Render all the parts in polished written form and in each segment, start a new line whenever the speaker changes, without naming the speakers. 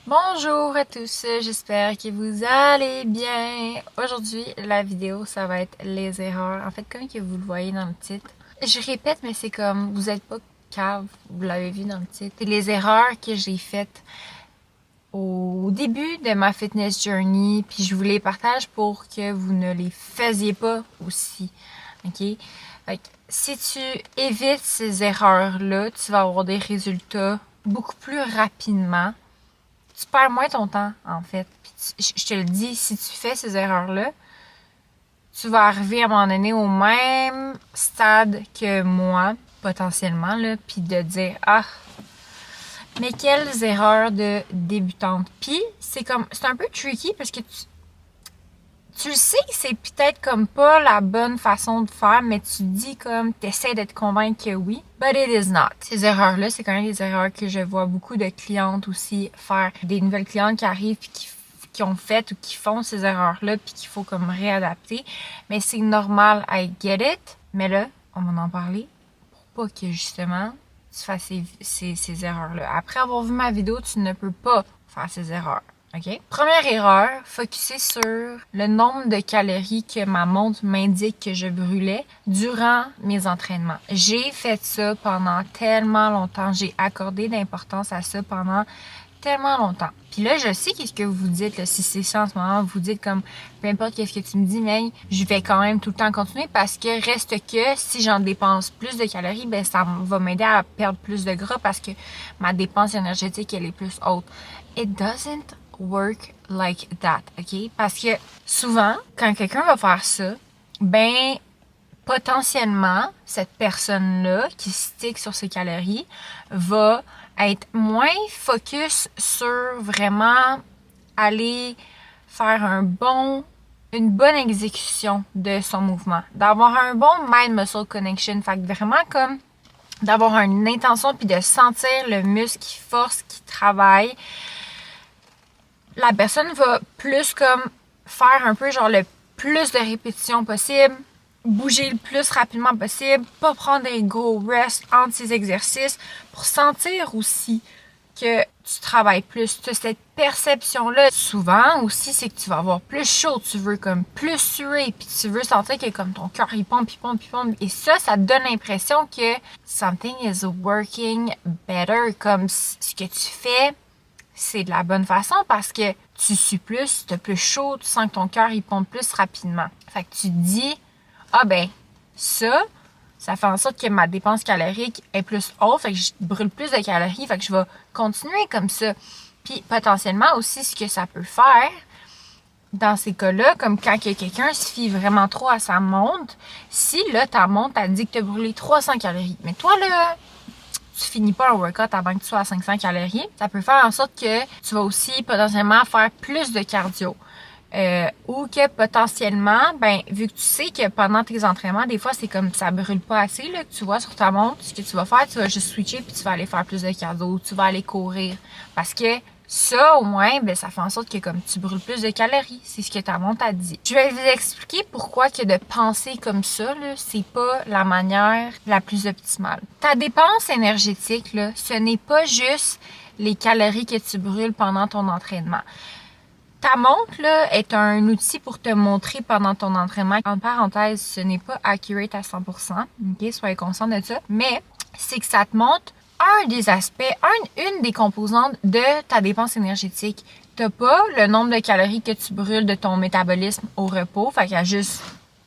Bonjour à tous, j'espère que vous allez bien. Aujourd'hui, la vidéo, ça va être les erreurs. En fait, comme que vous le voyez dans le titre. Je répète, mais c'est comme, vous êtes pas cave, vous l'avez vu dans le titre. C'est les erreurs que j'ai faites au début de ma fitness journey, puis je vous les partage pour que vous ne les faisiez pas aussi. OK? Fait que si tu évites ces erreurs-là, tu vas avoir des résultats beaucoup plus rapidement. Tu perds moins ton temps, en fait. Puis je te le dis, si tu fais ces erreurs-là, tu vas arriver à un moment donné au même stade que moi, potentiellement, là, puis de dire « Ah, mais quelles erreurs de débutante! » Puis c'est un peu tricky parce que tu le sais que c'est peut-être comme pas la bonne façon de faire, mais tu dis comme, t'essaies d'être convaincu que oui, but it is not. Ces erreurs-là, c'est quand même des erreurs que je vois beaucoup de clientes aussi faire. Des nouvelles clientes qui arrivent puis qui ont fait ou qui font ces erreurs-là puis qu'il faut comme réadapter. Mais c'est normal, I get it. Mais là, on va en parler pour pas que justement tu fasses ces erreurs-là. Après avoir vu ma vidéo, tu ne peux pas faire ces erreurs. OK? Première erreur, focuser sur le nombre de calories que ma montre m'indique que je brûlais durant mes entraînements. J'ai fait ça pendant tellement longtemps. J'ai accordé d'importance à ça pendant tellement longtemps. Puis là, je sais qu'est-ce que vous dites, là, si c'est ça en ce moment, vous dites comme, peu importe qu'est-ce que tu me dis, mais je vais quand même tout le temps continuer parce que reste que si j'en dépense plus de calories, ben ça va m'aider à perdre plus de gras parce que ma dépense énergétique, elle est plus haute. It doesn't work like that, OK? Parce que souvent, quand quelqu'un va faire ça, ben potentiellement, cette personne-là qui stick sur ses calories va être moins focus sur vraiment aller faire une bonne exécution de son mouvement, d'avoir un bon mind-muscle connection, fait que vraiment comme d'avoir une intention puis de sentir le muscle qui force, qui travaille. La personne va plus comme faire un peu genre le plus de répétitions possible, bouger le plus rapidement possible, pas prendre des gros rests entre ses exercices pour sentir aussi que tu travailles plus. Tu as cette perception-là. Souvent aussi, c'est que tu vas avoir plus chaud, tu veux comme plus suer, puis tu veux sentir que comme ton cœur il pompe, il pompe, il pompe. Et ça te donne l'impression que something is working better, comme ce que tu fais, c'est de la bonne façon parce que tu sues plus, tu as plus chaud, tu sens que ton cœur il pompe plus rapidement. Fait que tu te dis, ah ben, ça fait en sorte que ma dépense calorique est plus haute, fait que je brûle plus de calories, fait que je vais continuer comme ça. Puis potentiellement aussi ce que ça peut faire dans ces cas-là, comme quand quelqu'un se fie vraiment trop à sa montre, si là ta montre a dit que tu as brûlé 300 calories, mais toi là, tu finis pas un workout avant que tu sois à 500 calories, ça peut faire en sorte que tu vas aussi potentiellement faire plus de cardio. Ou que potentiellement, ben vu que tu sais que pendant tes entraînements, des fois c'est comme ça brûle pas assez là, que tu vois sur ta montre, ce que tu vas faire, tu vas juste switcher puis tu vas aller faire plus de cardio, ou tu vas aller courir. Parce que ça, au moins, ben ça fait en sorte que comme tu brûles plus de calories. C'est ce que ta montre a dit. Je vais vous expliquer pourquoi que de penser comme ça, là, c'est pas la manière la plus optimale. Ta dépense énergétique, là, ce n'est pas juste les calories que tu brûles pendant ton entraînement. Ta montre, là, est un outil pour te montrer pendant ton entraînement. En parenthèse, ce n'est pas accurate à 100%. OK? Soyez conscient de ça. Mais, c'est que ça te montre un des aspects, une des composantes de ta dépense énergétique. T'as pas le nombre de calories que tu brûles de ton métabolisme au repos. Fait qu'il y a juste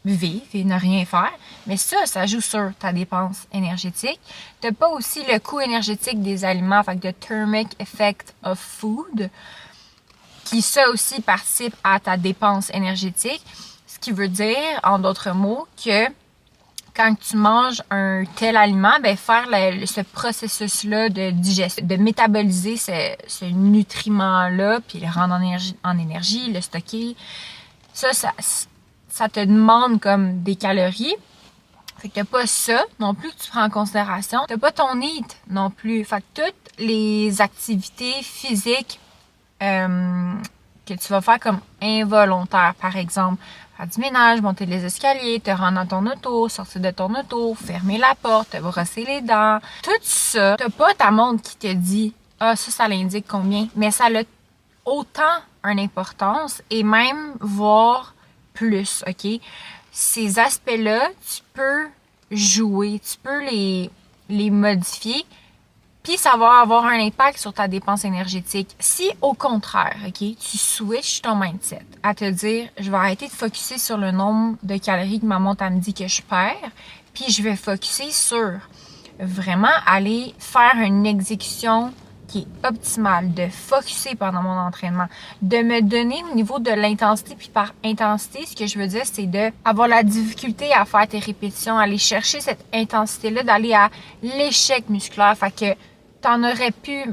vivre et ne rien faire. Mais ça joue sur ta dépense énergétique. T'as pas aussi le coût énergétique des aliments. Fait que the thermic effect of food, qui ça aussi participe à ta dépense énergétique, ce qui veut dire, en d'autres mots, que quand tu manges un tel aliment, ben faire ce processus-là de digestion, de métaboliser ce nutriment-là, puis le rendre en énergie, le stocker, ça te demande comme des calories. Fait que t'as pas ça non plus que tu prends en considération. T'as pas ton eat non plus. Fait que toutes les activités physiques que tu vas faire comme involontaire, par exemple, faire du ménage, monter les escaliers, te rendre dans ton auto, sortir de ton auto, fermer la porte, te brosser les dents, tout ça, t'as pas ta montre qui te dit, ah, ça l'indique combien, mais ça a autant une importance et même voire plus, OK? Ces aspects-là, tu peux jouer, tu peux les modifier, puis ça va avoir un impact sur ta dépense énergétique. Si au contraire, OK, tu switches ton mindset à te dire, je vais arrêter de focusser sur le nombre de calories que ma montre me dit que je perds, puis je vais focusser sur vraiment aller faire une exécution qui est optimale, de focusser pendant mon entraînement, de me donner au niveau de l'intensité, puis par intensité, ce que je veux dire, c'est de avoir la difficulté à faire tes répétitions, aller chercher cette intensité-là, d'aller à l'échec musculaire, fait que tu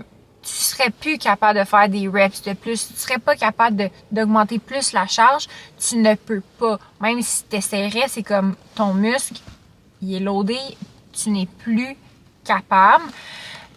serais plus capable de faire des reps de plus, tu serais pas capable d'augmenter plus la charge, tu ne peux pas. Même si tu essaierais, c'est comme ton muscle, il est loadé, tu n'es plus capable.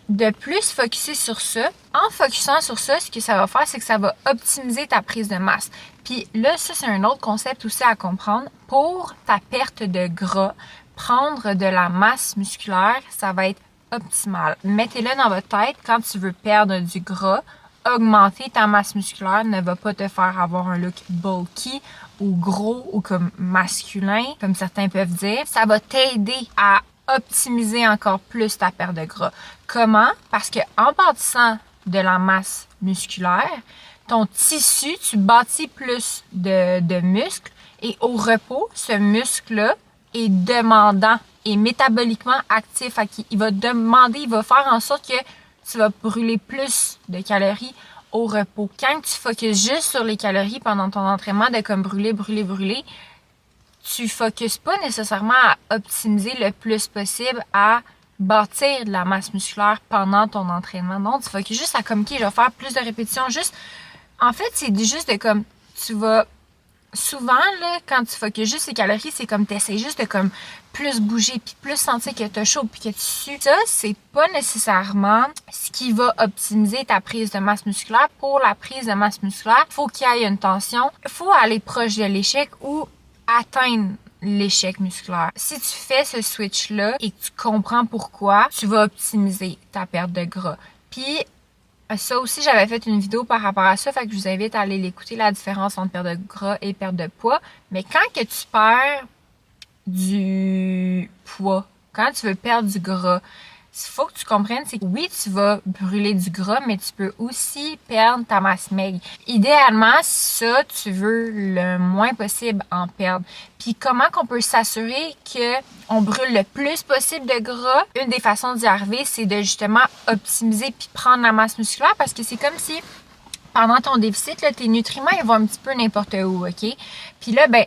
De plus focusser sur ça. En focusant sur ça, ce que ça va faire, c'est que ça va optimiser ta prise de masse. Puis là, ça, c'est un autre concept aussi à comprendre. Pour ta perte de gras, prendre de la masse musculaire, ça va être optimal. Mettez-le dans votre tête, quand tu veux perdre du gras, augmenter ta masse musculaire ne va pas te faire avoir un look bulky ou gros ou comme masculin, comme certains peuvent dire. Ça va t'aider à optimiser encore plus ta perte de gras. Comment? Parce que en bâtissant de la masse musculaire, ton tissu, tu bâtis plus de muscles et au repos, ce muscle-là est demandant et métaboliquement actif. Il va demander, il va faire en sorte que tu vas brûler plus de calories au repos. Quand tu focuses juste sur les calories pendant ton entraînement, de comme brûler, tu focuses pas nécessairement à optimiser le plus possible à bâtir de la masse musculaire pendant ton entraînement. Non, tu focuses juste à comme, OK, je vais faire plus de répétitions. Juste, en fait, c'est juste de comme, tu vas, souvent, là, quand tu focuses juste les calories, c'est comme, t'essaies juste de comme, plus bouger, puis plus sentir que t'as chaud, puis que tu sues. Ça, c'est pas nécessairement ce qui va optimiser ta prise de masse musculaire. Pour la prise de masse musculaire, faut qu'il y ait une tension, faut aller proche de l'échec ou atteindre l'échec musculaire. Si tu fais ce switch-là et que tu comprends pourquoi, tu vas optimiser ta perte de gras. Puis, ça aussi, j'avais fait une vidéo par rapport à ça, fait que je vous invite à aller l'écouter, la différence entre perte de gras et perte de poids. Mais quand que tu perds du poids, quand tu veux perdre du gras, il faut que tu comprennes, c'est que oui, tu vas brûler du gras, mais tu peux aussi perdre ta masse maigre. Idéalement, ça, tu veux le moins possible en perdre. Puis comment qu'on peut s'assurer que on brûle le plus possible de gras? Une des façons d'y arriver, c'est de justement optimiser puis prendre la masse musculaire, parce que c'est comme si pendant ton déficit, là, tes nutriments, ils vont un petit peu n'importe où, OK? Puis là, ben,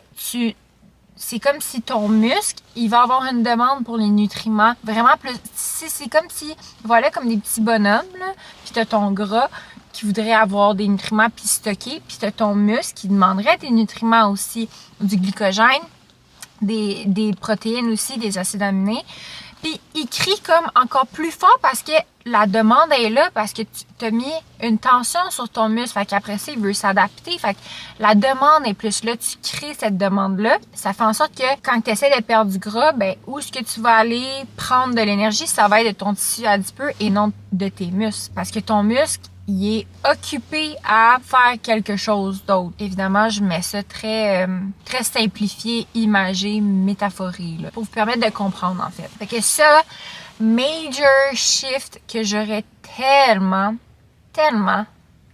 c'est comme si ton muscle, il va avoir une demande pour les nutriments vraiment plus. C'est comme si, voilà, comme des petits bonhommes, là, puis t'as ton gras qui voudrait avoir des nutriments puis stocker, puis t'as ton muscle qui demanderait des nutriments aussi, du glycogène, des protéines aussi, des acides aminés. Puis il crie comme encore plus fort parce que la demande est là, parce que tu t'as mis une tension sur ton muscle. Fait qu'après ça, il veut s'adapter. Fait que la demande est plus là. Tu crées cette demande-là. Ça fait en sorte que quand tu essaies de perdre du gras, ben où est-ce que tu vas aller prendre de l'énergie? Ça va être de ton tissu adipeux et non de tes muscles. Parce que ton muscle, il est occupé à faire quelque chose d'autre. Évidemment, je mets ça très simplifié, imagé, métaphoré, là, pour vous permettre de comprendre, en fait. Fait que ça, major shift que j'aurais tellement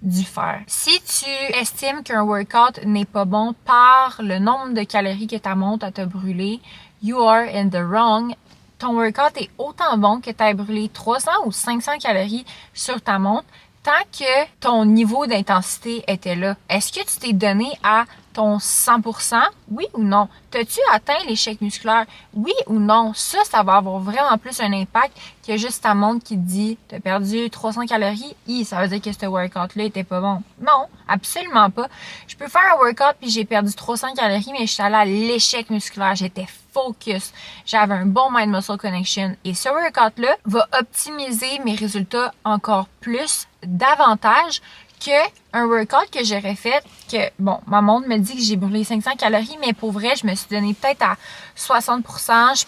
dû faire. Si tu estimes qu'un workout n'est pas bon par le nombre de calories que ta montre t'a brûlé, you are in the wrong. Ton workout est autant bon que tu aies brûlé 300 ou 500 calories sur ta montre tant que ton niveau d'intensité était là. Est-ce que tu t'es donné à ton 100%? Oui ou non? T'as-tu atteint l'échec musculaire? Oui ou non? Ça va avoir vraiment plus un impact que juste ta montre qui te dit t'as perdu 300 calories. Ça veut dire que ce workout-là était pas bon. Non, absolument pas. Je peux faire un workout puis j'ai perdu 300 calories, mais je suis allée à l'échec musculaire. J'étais focus. J'avais un bon mind-muscle connection. Et ce workout-là va optimiser mes résultats encore plus, davantage que un workout que j'aurais fait, que, bon, ma montre me dit que j'ai brûlé 500 calories, mais pour vrai, je me suis donné peut-être à 60%. Je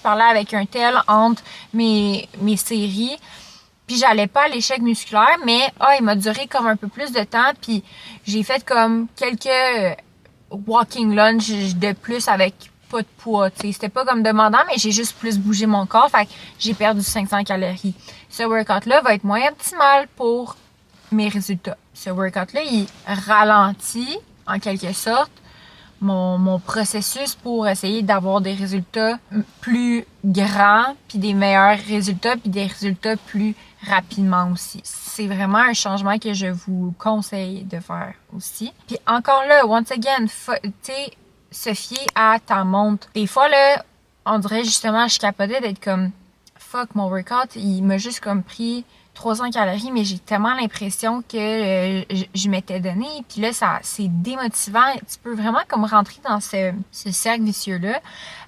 parlais avec un tel entre mes séries. Puis j'allais pas à l'échec musculaire, mais il m'a duré comme un peu plus de temps. Puis j'ai fait comme quelques walking lunch de plus avec pas de poids. T'sais. C'était pas comme demandant, mais j'ai juste plus bougé mon corps. Fait que j'ai perdu 500 calories. Ce workout-là va être moins optimal pour mes résultats. Ce workout-là, il ralentit en quelque sorte mon processus pour essayer d'avoir des résultats plus grands, puis des meilleurs résultats, puis des résultats plus rapidement aussi. C'est vraiment un changement que je vous conseille de faire aussi. Puis encore là, once again, tu sais, se fier à ta montre. Des fois, là, on dirait justement, je capotais d'être comme fuck, mon workout, il m'a juste comme pris 300 calories, mais j'ai tellement l'impression que je m'étais donné. Puis là, c'est démotivant. Tu peux vraiment comme rentrer dans ce cercle vicieux-là.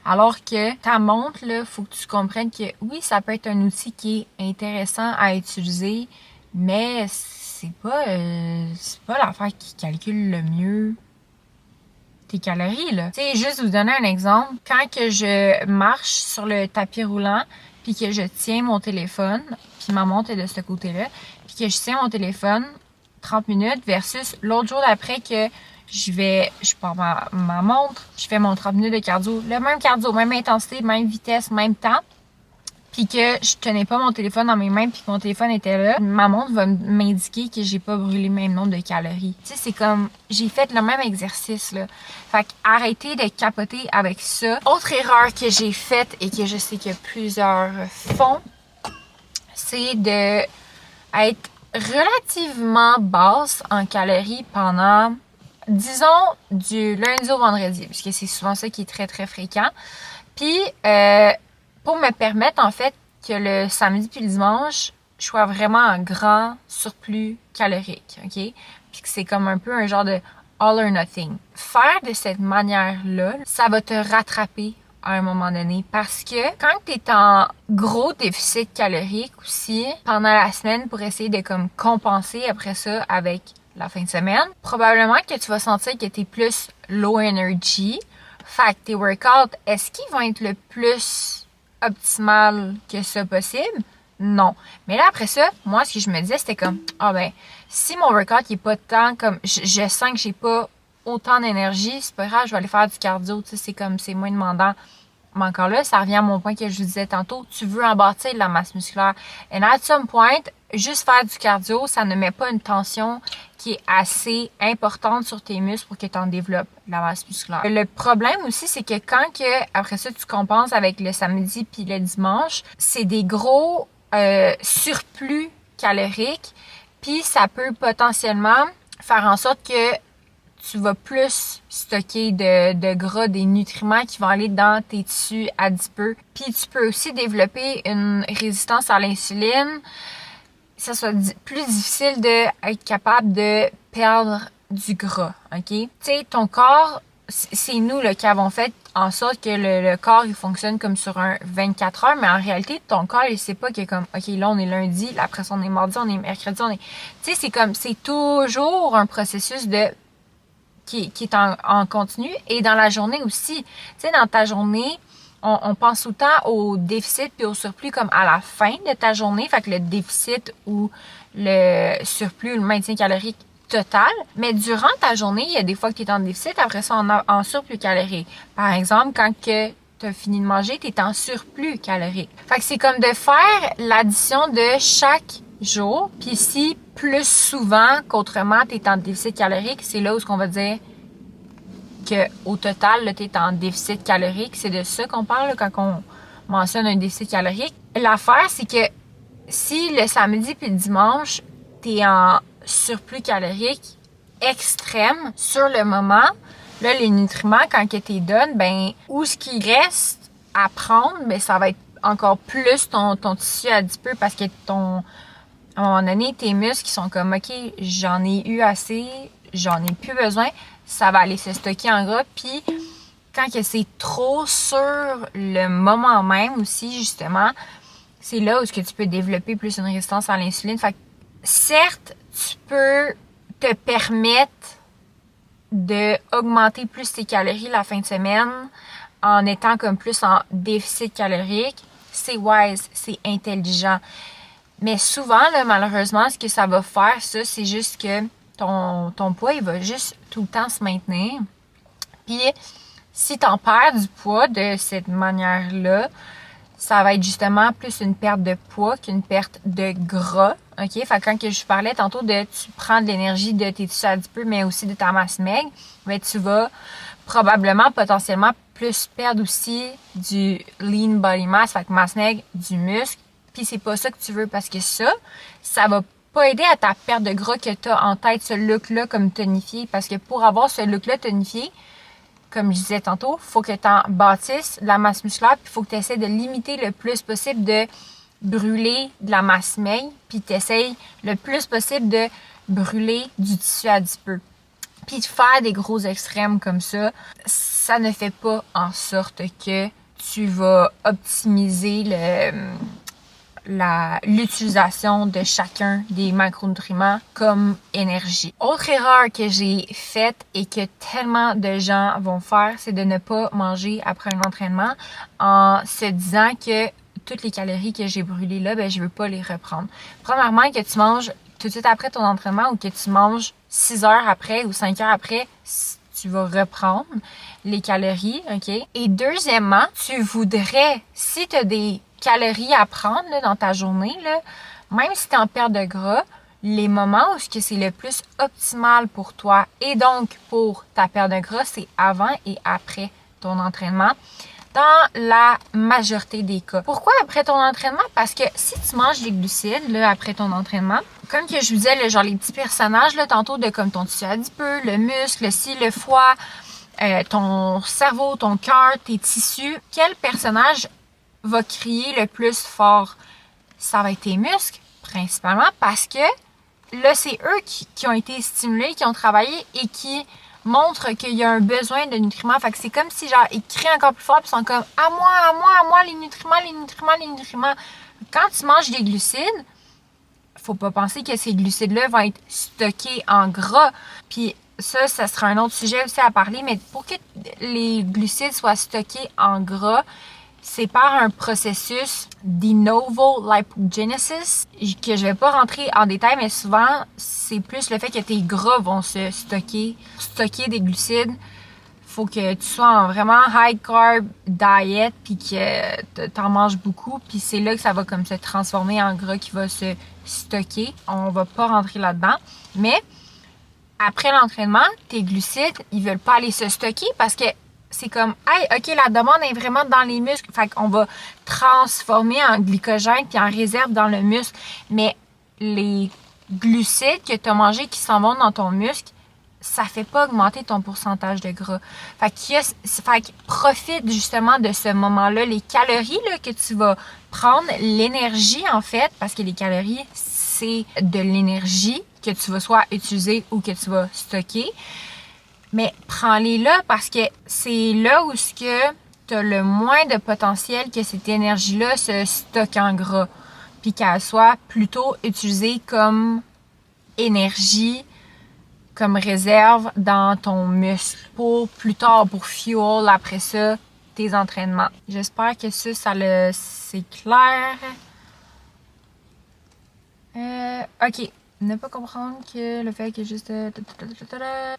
Alors que ta montre, là, faut que tu comprennes que oui, ça peut être un outil qui est intéressant à utiliser, mais c'est pas l'affaire qui calcule le mieux tes calories, là. Tu sais, juste vous donner un exemple. Quand que je marche sur le tapis roulant, puis que je tiens mon téléphone, puis ma montre est de ce côté-là, puis que je tiens mon téléphone 30 minutes versus l'autre jour d'après que je prends ma montre, je fais mon 30 minutes de cardio, le même cardio, même intensité, même vitesse, même temps, puis que je tenais pas mon téléphone dans mes mains puis que mon téléphone était là, ma montre va m'indiquer que j'ai pas brûlé le même nombre de calories. Tu sais, c'est comme, j'ai fait le même exercice, là. Fait que arrêtez de capoter avec ça. Autre erreur que j'ai faite et que je sais que plusieurs font, c'est de être relativement basse en calories pendant, disons, du lundi au vendredi, puisque c'est souvent ça qui est très, très fréquent. Puis, pour me permettre, en fait, que le samedi puis le dimanche, je sois vraiment en grand surplus calorique, OK? Puis que c'est comme un peu un genre de all or nothing. Faire de cette manière-là, ça va te rattraper à un moment donné parce que quand tu es en gros déficit calorique aussi pendant la semaine pour essayer de comme compenser après ça avec la fin de semaine, probablement que tu vas sentir que tu es plus low energy. Fait que tes workouts, est-ce qu'ils vont être le plus optimal que ça possible? Non. Mais là, après ça, moi, ce que je me disais, c'était comme, si mon workout, il est pas tant comme, je sens que j'ai pas autant d'énergie, c'est pas grave, je vais aller faire du cardio, tu sais, c'est comme, c'est moins demandant. Mais encore là, ça revient à mon point que je vous disais tantôt, tu veux en bâtir de la masse musculaire. And at some point, juste faire du cardio, ça ne met pas une tension qui est assez importante sur tes muscles pour que tu en développes la masse musculaire. Le problème aussi, c'est que quand après ça, tu compenses avec le samedi puis le dimanche, c'est des gros surplus caloriques, puis ça peut potentiellement faire en sorte que tu vas plus stocker de gras, des nutriments qui vont aller dans tes tissus adipeux. Puis tu peux aussi développer une résistance à l'insuline. Ça soit plus difficile d'être capable de perdre du gras, OK? Tu sais, ton corps, c'est nous là, qui avons fait en sorte que le corps, il fonctionne comme sur un 24 heures, mais en réalité, ton corps, il sait pas que comme, OK, là, on est lundi, là, après ça, on est mardi, on est mercredi, tu sais, c'est comme, c'est toujours un processus qui est en continu et dans la journée aussi. Tu sais, dans ta journée, on pense tout le temps au déficit puis au surplus comme à la fin de ta journée. Fait que le déficit ou le surplus, le maintien calorique total. Mais durant ta journée, il y a des fois que tu es en déficit, après ça, en surplus calorique. Par exemple, quand que tu as fini de manger, tu es en surplus calorique. Fait que c'est comme de faire l'addition de chaque jour. Puis si plus souvent qu'autrement, tu es en déficit calorique, c'est là où on va dire qu'au total, tu es en déficit calorique. C'est de ça qu'on parle là, quand on mentionne un déficit calorique. L'affaire, c'est que si le samedi puis le dimanche, tu es en surplus calorique extrême sur le moment, là, les nutriments, quand tu les donnes, ben, où ce qui reste à prendre, ben, ça va être encore plus ton tissu adipeux parce que à un moment donné, tes muscles qui sont comme, OK, j'en ai eu assez, j'en ai plus besoin, ça va aller se stocker en gras. Puis, quand que c'est trop sur le moment même aussi, justement, c'est là où est-ce que tu peux développer plus une résistance à l'insuline. Fait que, certes, tu peux te permettre de augmenter plus tes calories la fin de semaine en étant comme plus en déficit calorique. C'est wise, c'est intelligent. Mais souvent, là, malheureusement, ce que ça va faire, ça, c'est juste que ton poids, il va juste tout le temps se maintenir. Puis, si t'en perds du poids de cette manière-là, ça va être justement plus une perte de poids qu'une perte de gras. OK? Fait que quand que je parlais tantôt de tu prends de l'énergie de tes tissus adipeux, mais aussi de ta masse maigre, ben tu vas probablement, potentiellement, plus perdre aussi du lean body mass, fait que masse maigre, du muscle. Puis c'est pas ça que tu veux parce que ça va pas aider à ta perte de gras que tu as en tête, ce look-là comme tonifié. Parce que pour avoir ce look-là tonifié, comme je disais tantôt, faut que tu en bâtisses de la masse musculaire, puis faut que tu essaies de limiter le plus possible de brûler de la masse maigre, puis tu essaies le plus possible de brûler du tissu adipeux. Puis de faire des gros extrêmes comme ça ne fait pas en sorte que tu vas optimiser l'utilisation de chacun des macronutriments comme énergie. Autre erreur que j'ai faite et que tellement de gens vont faire, c'est de ne pas manger après un entraînement en se disant que toutes les calories que j'ai brûlées là, ben je veux pas les reprendre. Premièrement, que tu manges tout de suite après ton entraînement ou que tu manges 6 heures après ou 5 heures après, tu vas reprendre les calories, OK? Et deuxièmement, tu voudrais, si tu as des calories à prendre là, dans ta journée, là, même si tu es en perte de gras, les moments où c'est le plus optimal pour toi et donc pour ta perte de gras, c'est avant et après ton entraînement dans la majorité des cas. Pourquoi après ton entraînement? Parce que si tu manges des glucides là, après ton entraînement, comme que je vous disais, là, genre les petits personnages là, tantôt de comme ton tissu adipeux, le muscle, le foie, ton cerveau, ton cœur, tes tissus, quel personnage va crier le plus fort? Ça va être tes muscles, principalement, parce que là, c'est eux qui ont été stimulés, qui ont travaillé et qui montrent qu'il y a un besoin de nutriments. Fait que c'est comme si, genre, ils crient encore plus fort, puis ils sont comme « À moi, à moi, à moi, les nutriments, les nutriments, les nutriments! » Quand tu manges des glucides, faut pas penser que ces glucides-là vont être stockés en gras. Puis ça sera un autre sujet aussi à parler, mais pour que les glucides soient stockés en gras, c'est par un processus de novo lipogenesis que je vais pas rentrer en détail, mais souvent, c'est plus le fait que tes gras vont se stocker des glucides. Faut que tu sois en vraiment high carb diet puis que t'en manges beaucoup, puis c'est là que ça va comme se transformer en gras qui va se stocker. On va pas rentrer là-dedans, mais après l'entraînement, tes glucides, ils veulent pas aller se stocker parce que c'est comme, hey, OK, la demande est vraiment dans les muscles. Fait qu'on va transformer en glycogène puis en réserve dans le muscle. Mais les glucides que tu as mangés qui s'en vont dans ton muscle, ça fait pas augmenter ton pourcentage de gras. Fait que profite justement de ce moment-là. Les calories là, que tu vas prendre, l'énergie en fait, parce que les calories, c'est de l'énergie que tu vas soit utiliser ou que tu vas stocker. Mais prends-les là parce que c'est là où tu as le moins de potentiel que cette énergie-là se stocke en gras. Puis qu'elle soit plutôt utilisée comme énergie, comme réserve dans ton muscle pour plus tard, pour fuel après ça, tes entraînements. J'espère que c'est clair. OK. Ne pas comprendre que le fait que juste...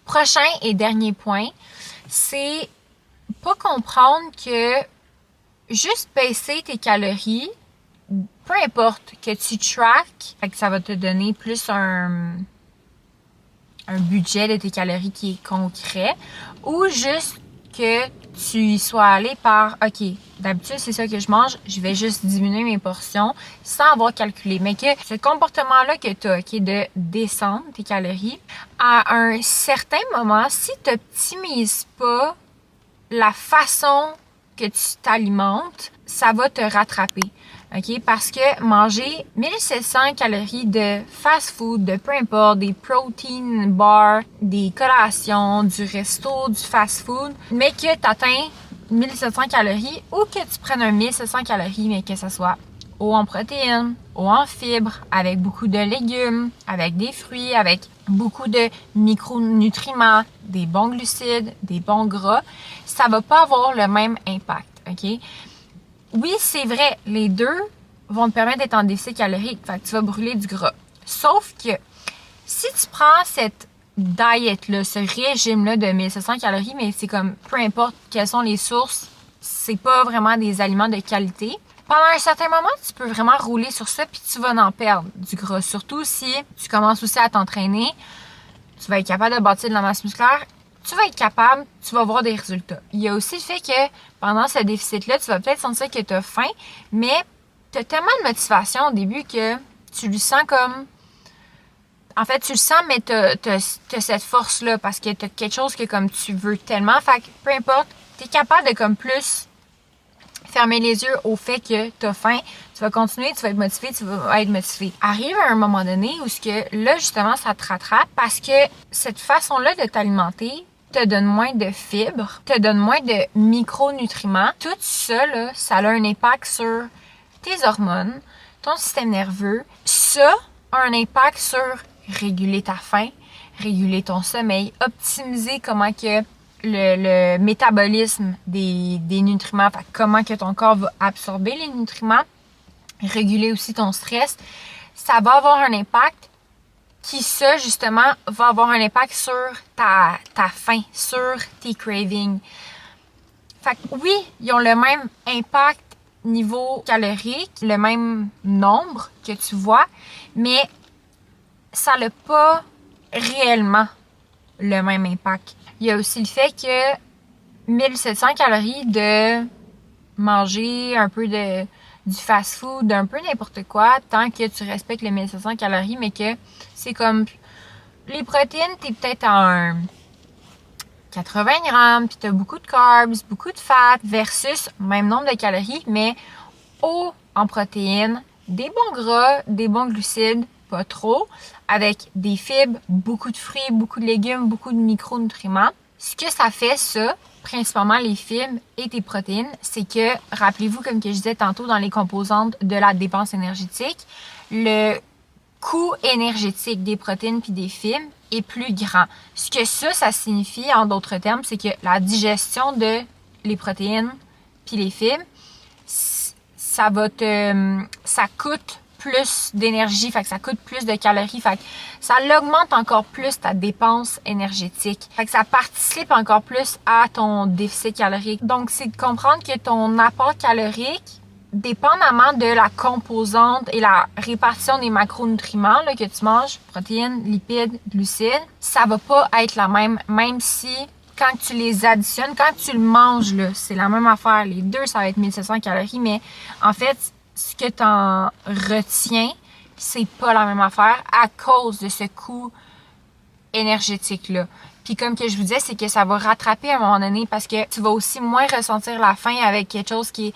Prochain et dernier point, c'est pas comprendre que juste baisser tes calories, peu importe que tu track, fait que ça va te donner plus un budget de tes calories qui est concret, ou juste que tu y sois allé par, OK, d'habitude, c'est ça que je mange, je vais juste diminuer mes portions sans avoir calculé. Mais que ce comportement-là que tu as, qui est de descendre tes calories, à un certain moment, si tu n'optimises pas la façon que tu t'alimentes, ça va te rattraper. OK? Parce que manger 1700 calories de fast-food, de peu importe, des protein bars, des collations, du resto, du fast-food, mais que tu atteins 1700 calories ou que tu prennes un 1700 calories, mais que ça soit haut en protéines, haut en fibres, avec beaucoup de légumes, avec des fruits, avec beaucoup de micronutriments, des bons glucides, des bons gras, ça va pas avoir le même impact, OK? Oui, c'est vrai, les deux vont te permettre d'être en déficit calorique. Fait que tu vas brûler du gras. Sauf que si tu prends cette diet-là, ce régime-là de 1700 calories, mais c'est comme, peu importe quelles sont les sources, c'est pas vraiment des aliments de qualité. Pendant un certain moment, tu peux vraiment rouler sur ça, puis tu vas en perdre du gras. Surtout si tu commences aussi à t'entraîner, tu vas être capable de bâtir de la masse musculaire, tu vas être capable, tu vas voir des résultats. Il y a aussi le fait que pendant ce déficit-là, tu vas peut-être sentir que tu as faim, mais tu as tellement de motivation au début que tu le sens comme... En fait, tu le sens, mais t'as cette force-là parce que t'as quelque chose que comme tu veux tellement. Fait que peu importe, t'es capable de comme plus fermer les yeux au fait que t'as faim. Tu vas continuer, tu vas être motivé, tu vas être motivé. Arrive à un moment donné où ce que là, justement, ça te rattrape parce que cette façon-là de t'alimenter te donne moins de fibres, te donne moins de micronutriments. Tout ça, là, ça a un impact sur tes hormones, ton système nerveux. Ça a un impact sur réguler ta faim, réguler ton sommeil, optimiser comment que le métabolisme des nutriments, fait comment que ton corps va absorber les nutriments, réguler aussi ton stress. Ça va avoir un impact qui, ça, justement, va avoir un impact sur ta faim, sur tes cravings. Fait que oui, ils ont le même impact niveau calorique, le même nombre que tu vois, mais ça n'a pas réellement le même impact. Il y a aussi le fait que 1700 calories de manger un peu du fast-food, un peu n'importe quoi, tant que tu respectes les 1700 calories, mais que c'est comme les protéines, t'es peut-être à un 80 grammes, puis t'as beaucoup de carbs, beaucoup de fat, versus même nombre de calories, mais haut en protéines, des bons gras, des bons glucides, pas trop, avec des fibres, beaucoup de fruits, beaucoup de légumes, beaucoup de micronutriments. Ce que ça fait, ça, principalement les fibres et tes protéines, c'est que, rappelez-vous, comme que je disais tantôt dans les composantes de la dépense énergétique, le coût énergétique des protéines puis des fibres est plus grand. Ce que ça signifie, en d'autres termes, c'est que la digestion de les protéines puis les fibres, ça coûte plus d'énergie, fait que ça coûte plus de calories, fait que ça augmente encore plus ta dépense énergétique. Fait que ça participe encore plus à ton déficit calorique. Donc, c'est de comprendre que ton apport calorique, dépendamment de la composante et la répartition des macronutriments là, que tu manges, protéines, lipides, glucides, ça va pas être la même si quand tu les additionnes, quand tu le manges, là, c'est la même affaire. Les deux, ça va être 1700 calories, mais en fait, ce que tu en retiens, c'est pas la même affaire à cause de ce coût énergétique-là. Puis comme que je vous disais, c'est que ça va rattraper à un moment donné parce que tu vas aussi moins ressentir la faim avec quelque chose qui est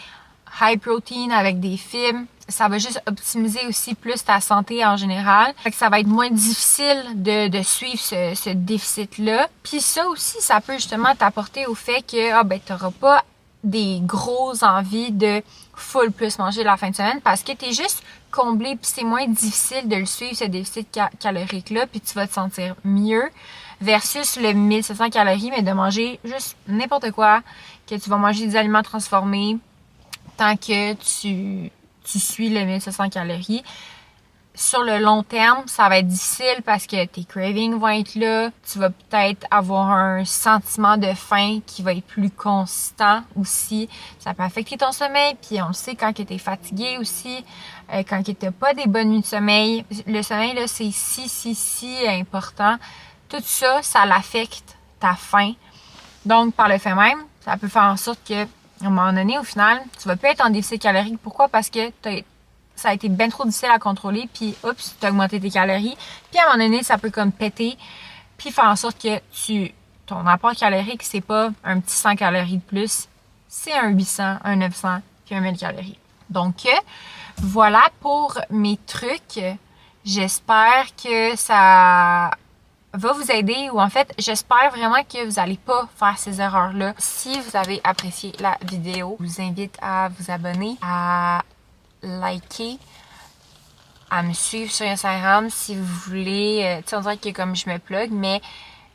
high protein, avec des fibres. Ça va juste optimiser aussi plus ta santé en général. Fait que ça va être moins difficile de suivre ce déficit-là. Puis ça aussi, ça peut justement t'apporter au fait que t'auras pas des grosses envies de full plus manger la fin de semaine parce que t'es juste comblé puis c'est moins difficile de le suivre ce déficit calorique-là puis tu vas te sentir mieux versus le 1700 calories mais de manger juste n'importe quoi, que tu vas manger des aliments transformés tant que tu suis le 1700 calories. Sur le long terme, ça va être difficile parce que tes cravings vont être là. Tu vas peut-être avoir un sentiment de faim qui va être plus constant aussi. Ça peut affecter ton sommeil. Puis on le sait quand tu es fatigué aussi, quand tu n'as pas des bonnes nuits de sommeil. Le sommeil, là, c'est si important. Tout ça, ça l'affecte ta faim. Donc, par le fait même, ça peut faire en sorte que, à un moment donné, au final, tu vas plus être en déficit calorique. Pourquoi? Parce que ça a été bien trop difficile à contrôler, puis oups, tu as augmenté tes calories. Puis à un moment donné, ça peut comme péter, puis faire en sorte que ton apport calorique, c'est pas un petit 100 calories de plus, c'est un 800, un 900, puis un 1000 calories. Donc, voilà pour mes trucs. J'espère que ça va vous aider ou en fait, j'espère vraiment que vous n'allez pas faire ces erreurs-là. Si vous avez apprécié la vidéo, je vous invite à vous abonner, à liker, à me suivre sur Instagram si vous voulez. Tu sais, on dirait que comme je me plug, mais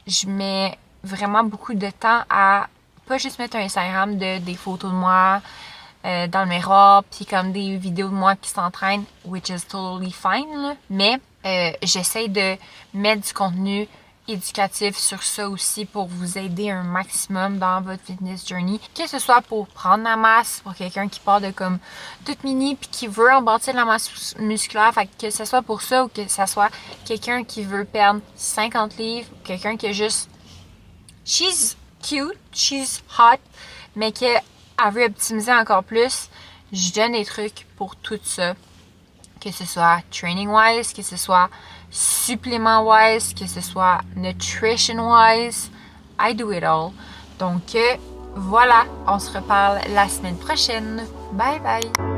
je mets vraiment beaucoup de temps à pas juste mettre un Instagram des photos de moi, dans le miroir, puis comme des vidéos de moi qui s'entraîne, which is totally fine, là. Mais j'essaie de mettre du contenu éducatif sur ça aussi pour vous aider un maximum dans votre fitness journey, que ce soit pour prendre la masse, pour quelqu'un qui part de comme toute mini puis qui veut en bâtir de la masse musculaire, fait que ce soit pour ça ou que ce soit quelqu'un qui veut perdre 50 livres, ou quelqu'un qui est juste she's cute, she's hot, mais qu'elle veut optimiser encore plus, je donne des trucs pour tout ça. Que ce soit training-wise, que ce soit supplément-wise, que ce soit nutrition-wise, I do it all. Donc voilà, on se reparle la semaine prochaine. Bye bye!